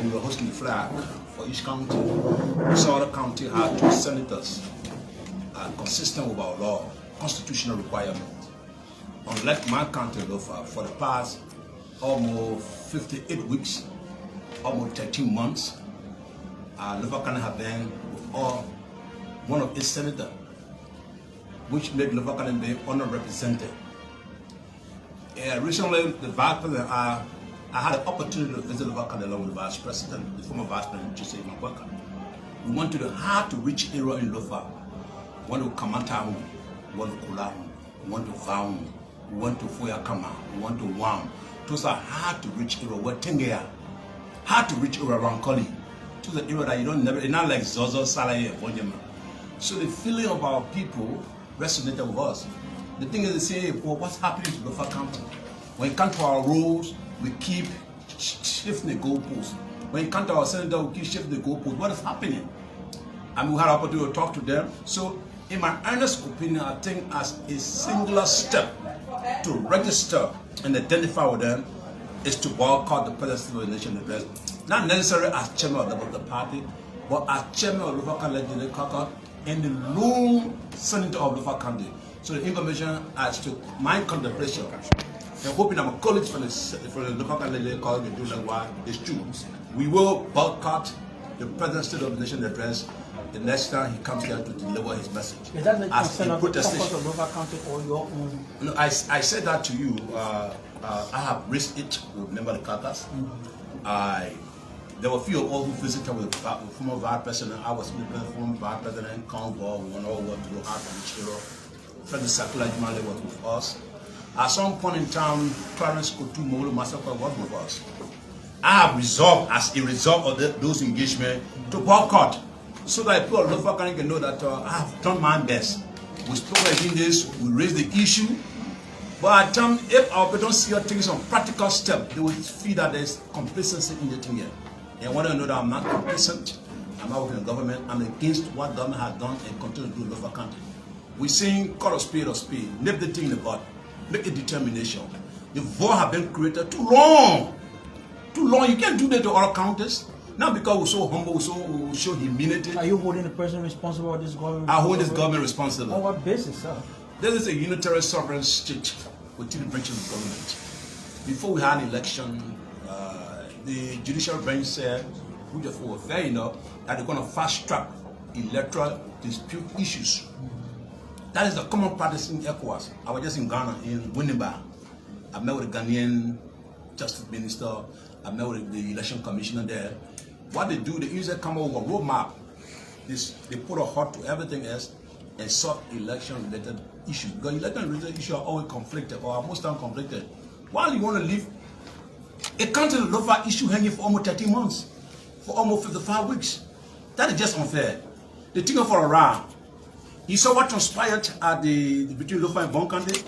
when we were hosting the flag for each county, we saw the county had 2 senators consistent with our law, constitutional requirement. Unlike my county, Lofa, for the past almost 58 weeks, almost 13 months, Lofa County have been with one of its senators, which made Lofa County be underrepresented. Recently, the vice president, I had an opportunity to visit Lofa County along with the vice president, the former vice president, J.H Zargo. We went to the hard-to-reach area in Lofa. We went to Kamantau, we went to Kula, we went to Vaum, we went to Foyakama, we went to Wam. Those are hard-to-reach area. We're Tengea, hard-to-reach area around Koli. To the area that you don't never, it's not like Zozo, Salaye, and Bonjama. So the feeling of our people resonated with us. The thing is, they say, well, what's happening to Lofa County? When it comes to our roads, we keep shifting the goalposts. When it comes to our senator, we keep shifting the goalposts. What is happening? And we had an opportunity to talk to them. So, in my earnest opinion, I think as a singular step to register and identify with them is to boycott the president of the nation address. Not necessarily as chairman of the party, but as chairman of Lofa County Legislative Caucus and the lone senator of Lofa County. So the information as to my contemplation, and hoping I'm a colleague from the Lofa County Legislative Caucus will do like why it's true. We will boycott the president of the nation address the next time he comes here to deliver his message. Is that the concern of the purpose of Lofa County or your own? No, I said that to you. I have raised it with member of the caucus. There were a few of us who visited with the former vice president. I was with the former vice president, Congo. We went over to the heart of Chiro. President Sakula Jumale was with us. At some point in time, Clarence Kotu Molo Massacre was with us. I have resolved, as a result of those engagements, to boycott, so that people of Lofa County can know that I have done my best. We spoke about this, we raised the issue, but at times, if our people don't see us taking some practical steps, they will feel that there's complacency in the thing here. And I want to know that I'm not complacent, I'm not working in the government, I'm against what government has done and continue to do in Lofa County. We're saying call a spade, nip the thing in the bud, make a determination. The vote has been created too long. Too long. You can't do that to other counties. Not because we're so humble, we show humility. Are you holding the president responsible for this government? I hold this government responsible. On what basis, sir? This is a unitary sovereign state with 2 branches of government. Before we had an election, the judicial branch said, which were fair enough, that they're going to fast track electoral dispute issues. That is the common practice in ECOWAS. I was just in Ghana, in Winneba. I met with the Ghanaian Justice Minister. I met with the election commissioner there. What they do, they usually come up with a roadmap. They put a halt to everything else and sort election-related issues. Because election-related issues are always conflicted, or most times conflicted. Why you want to leave a country Lofa issue hanging for almost 13 months, for almost 55 weeks? That is just unfair. They take it for a ride. You saw what transpired at between Lofa and Bon County,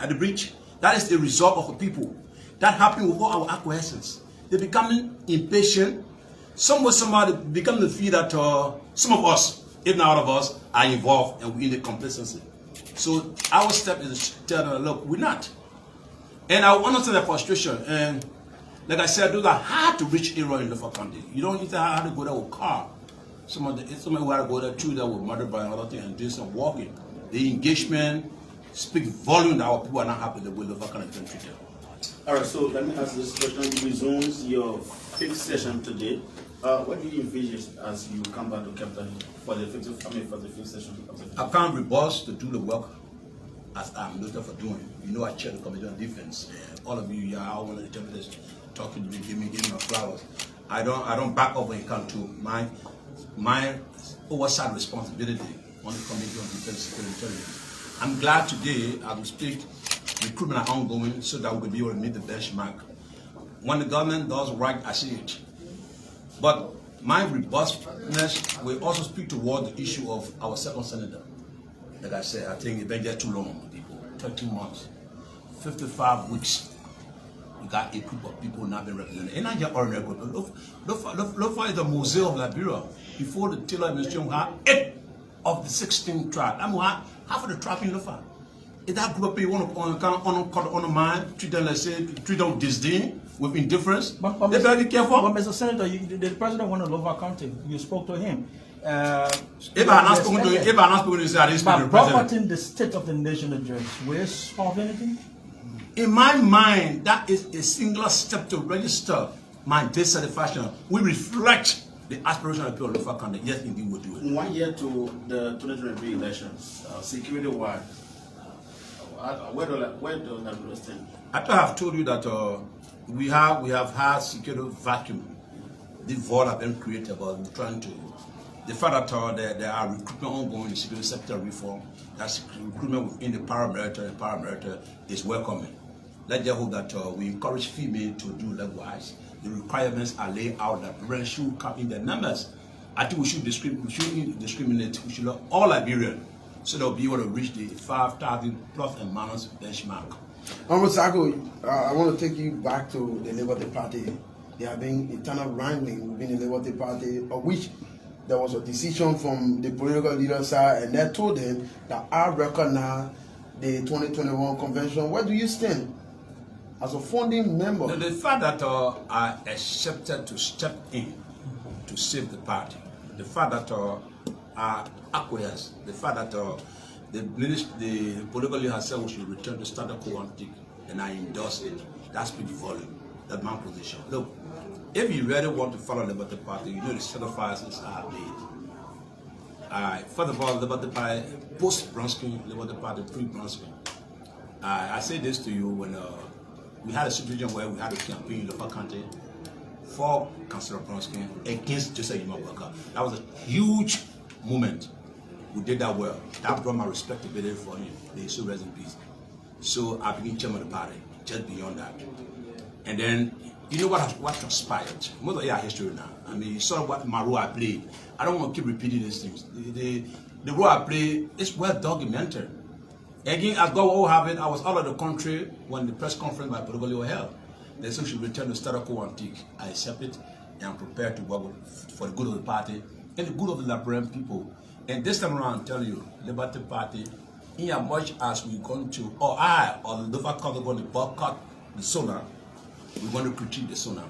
at the bridge. That is the result of the people. That happened with all our acquiescence. They're becoming impatient. Somebody become the feel that some of us, if not all of us, are involved and we're in the complacency. So our step is to tell them, look, we're not. And I understand the frustration. And like I said, those are hard to reach areas in Lofa County. You don't even have to go there with a car. Somebody who had to go there through there with murdered by another thing and do some walking. The engagement speaks volume that our people are not happy the way Lofa County is treated. All right, so let me ask this question. You resume your 5th session today. What do you envision as you come back to Capital for the 5th session? I can't be boss to do the work as I'm noted for doing. You know, I chair the Committee on Defense. All of you, I want to interpreters talking to me, give me my flowers. I don't back up when it comes to my oversight responsibility on the Committee on Defense, Security, and Intelligence. I'm glad today, as we speak, recruitment are ongoing so that we could be able to meet the benchmark. When the government does right, I see it. But my robustness will also speak toward the issue of our 2nd senator. Like I said, I think it's been there too long, people. 13 months, 55 weeks. We got a group of people not being represented. And not just ordinary group. Lofa is a museum of Liberia. Before the Taylor administration, we had 8 of the 16 tribes. I mean, half of the tribe in Lofa. If that group of people want to undermine, treat them, let's say, treat them with disdain, with indifference. But They better be careful. But Mr. Senator, the president went to Lofa County. You spoke to him. If I not spoken to him, if I not spoken to him, I didn't speak to the But president. property the state of the nation address, will it solve anything? In my mind, that is a singular step to register my dissatisfaction. We reflect the aspiration of the people of Lofa County. Yes, indeed, we'll do it. 1 year to the 2023 elections, security-wise, where does that really stand? After I have told you that we have had security vacuum, the void have been created, but we're trying to. The fact that there are recruitment ongoing in the security sector reform, that's recruitment within the paramilitary is welcoming. Let's just hope that we encourage females to do likewise. The requirements are laid out that women should come in their numbers. I think we should discriminate. We should love all Liberians so they'll be able to reach the 5,000 plus and minus benchmark. Zargo, I want to take you back to the Liberty Party. There have been internal wrangling within the Liberty Party, of which there was a decision from the political leader side, and they told them that I recognize the 2021 convention. Where do you stand as a founding member? The fact that I accepted to step in to save the party, the fact that I acquiesced, the fact that the political leader has said we should return to status quo ante, and I endorse it, that speaks volume. That's my position. Look, if you really want to follow the Liberty Party, you know the sacrifices are made. First of all, Liberty Party, post-Bronsky, Liberty Party, pre-Bronsky. I say this to you when we had a situation where we had a campaign in Lofa County for Councillor Bronsky against Joseph Imabwaka. That was a huge moment. We did that well. That brought my respectability for him. They so rest in peace. So I became chairman of the party, just beyond that. And then, you know what transpired? Most of you are history now. I mean, you saw what my role I played. I don't want to keep repeating these things. The role I played is well documented. Again, as God will have it, I was out of the country when the press conference by political was held. They said we should return to status quo ante. I accept it and I'm prepared to work for the good of the party and the good of the Liberian people. And this time around, I tell you, Liberty Party, in as much as we're going to, or I, or the Lofa County, going to boycott the sonar, we're going to critique the sonar.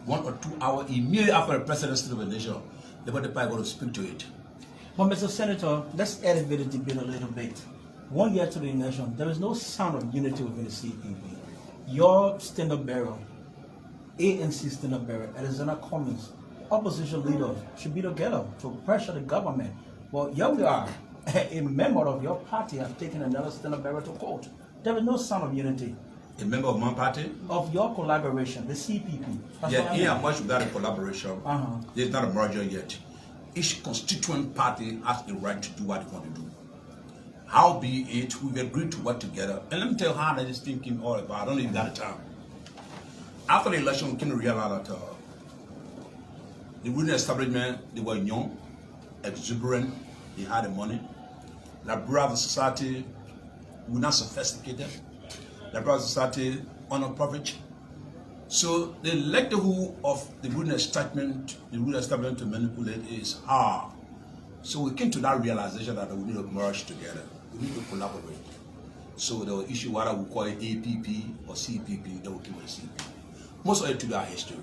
1 or 2 hours immediately after the presidency of the nation, the Liberty Party going to speak to it. Well, Mr. Senator, let's elevate the debate a little bit. 1 year to the election, there is no sound of unity within the CPP. Your standard bearer, ANC standard bearer, Alexander Cummings, opposition leaders should be together to pressure the government. But here we are, a member of your party has taken another standard bearer to court. There is no sound of unity. A member of my party? Of your collaboration, the CPP. Yeah, in as much we got a collaboration, there's not a merger yet. Each constituent party has the right to do what they want to do. Howbeit, we've agreed to work together. And let me tell you how that is thinking all about. I don't even got the time. After the election, we came to realize that the ruling establishment, they were young, exuberant, they had the money. The brother society, we're not sophisticated. The brother society, non-profit. So the likelihood of the ruling establishment to manipulate is hard. So we came to that realization that we need to merge together. We need to collaborate. So the issue whether we call it APP or CPP, that we keep it CPP. Most of it to our history.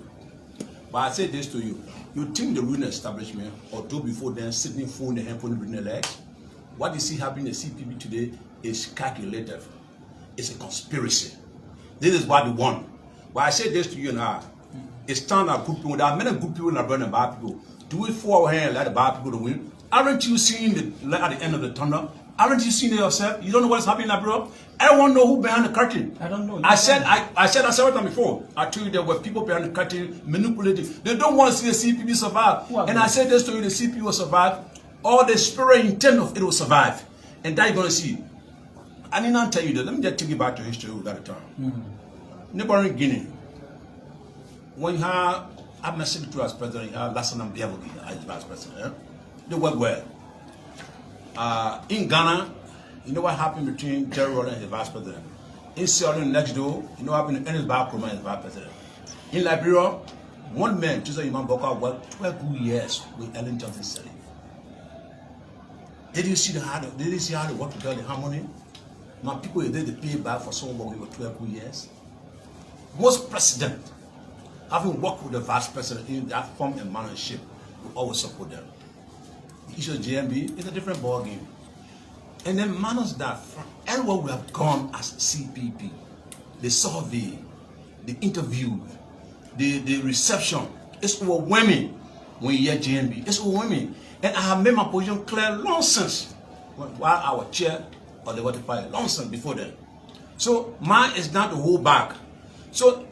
But I say this to you. You think the ruling establishment, or two before then, sitting phone the hand, putting the legs, what you see happening in the CPP today is calculated. It's a conspiracy. This is what they want. But I say this to you now. It's time that good people, there are many good people and bad bad people. Do it for our hand, let the bad people to win. Aren't you seeing the light at the end of the tunnel? Aren't you seeing it yourself? You don't know what's happening in Liberia? Everyone know who behind the curtain. I don't know. I said that several times before. I told you there were people behind the curtain manipulating. They don't want to see the CPP survive. And I said this to you, the CPP will survive. All the spirit intent of it will survive. And that you're going to see. I need not tell you that. Let me just take you back to history without a time. Neighboring Guinea. When you have Abner Secretary as president, you have Lassana Biavogi as vice president. Yeah? They work well. In Ghana, you know what happened between Jerry Rawlings and the vice president. In Sierra Leone next door, you know what happened to Ernest Bakroma and the vice president. In Liberia, one man, Joseph Imabwaka, worked 12 good years with Ellen Johnson Sirleaf. Did you see how they work together, the harmony? My people, they pay back for someone who worked 12 good years. Most presidents, having worked with the vice president in that form and manner and shape, we always support them. The issue of JMB is a different ballgame. And then manage that from everywhere we have gone as CPP, the survey, the interview, the reception, it's overwhelming when you hear JMB. It's overwhelming. And I have made my position clear long since, while our chair of the Water Party, long since before then. So mine is not to hold back. So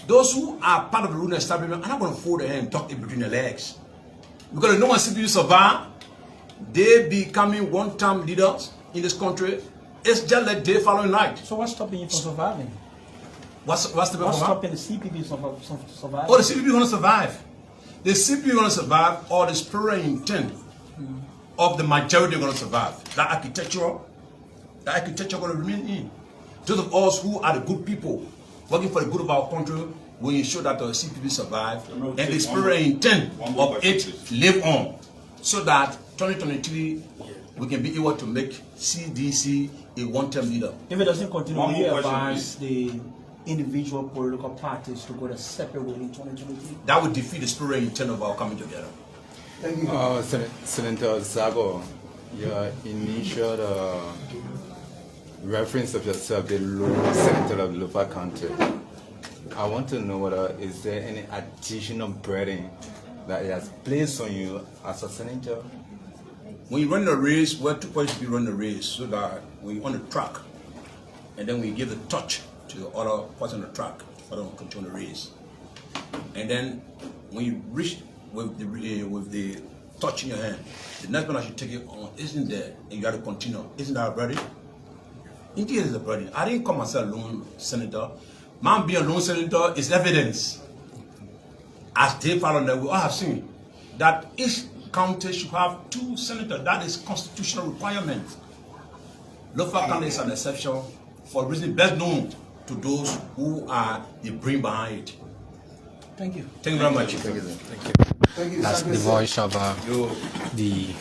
those who are part of the ruling establishment are not going to fold their hand and tuck it between their legs. Because no one CPP survive, they becoming one-time leaders in this country. It's just like day following night. So what's stopping you from surviving? What's stopping the CPP from surviving? Oh, the CPP is going to survive. The CPP is going to survive, or the spirit and intent of the majority are going to survive. That architecture going to remain in. Those of us who are the good people, working for the good of our country, will ensure that the CPP survive and the spirit and intent of it live on, so that 2023 we can be able to make CDC a one-term leader. If it doesn't continue, will you advise the individual political parties to go their separate way in 2023? That would defeat the spirit and intent of our coming together. Thank you. Senator Zargo, your initial reference of yourself, the Senator of Lofa County. I want to know whether is there any additional burden that he has placed on you as a senator? When you run the race, we're two points to be run the race, so that when you're on the track, and then we give the touch to the other person on the track for them to continue the race. And then when you reach with the touch in your hand, the next one I should take it on isn't there, and you got to continue. Isn't that a burden? Indeed, it's a burden. I didn't call myself a lone senator. Man, being a lone senator is evidence. As they follow that, we all have seen that each county should have 2 senators. That is constitutional requirement. Lofa County is an exception for a reason best known to those who are the brain behind it. Thank you. Thank you very much. Thank you. Thank you. That's the voice of the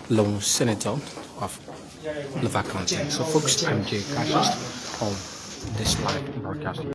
lone senator of Lofa County. So folks, I'm J.H Zargo on this live broadcast.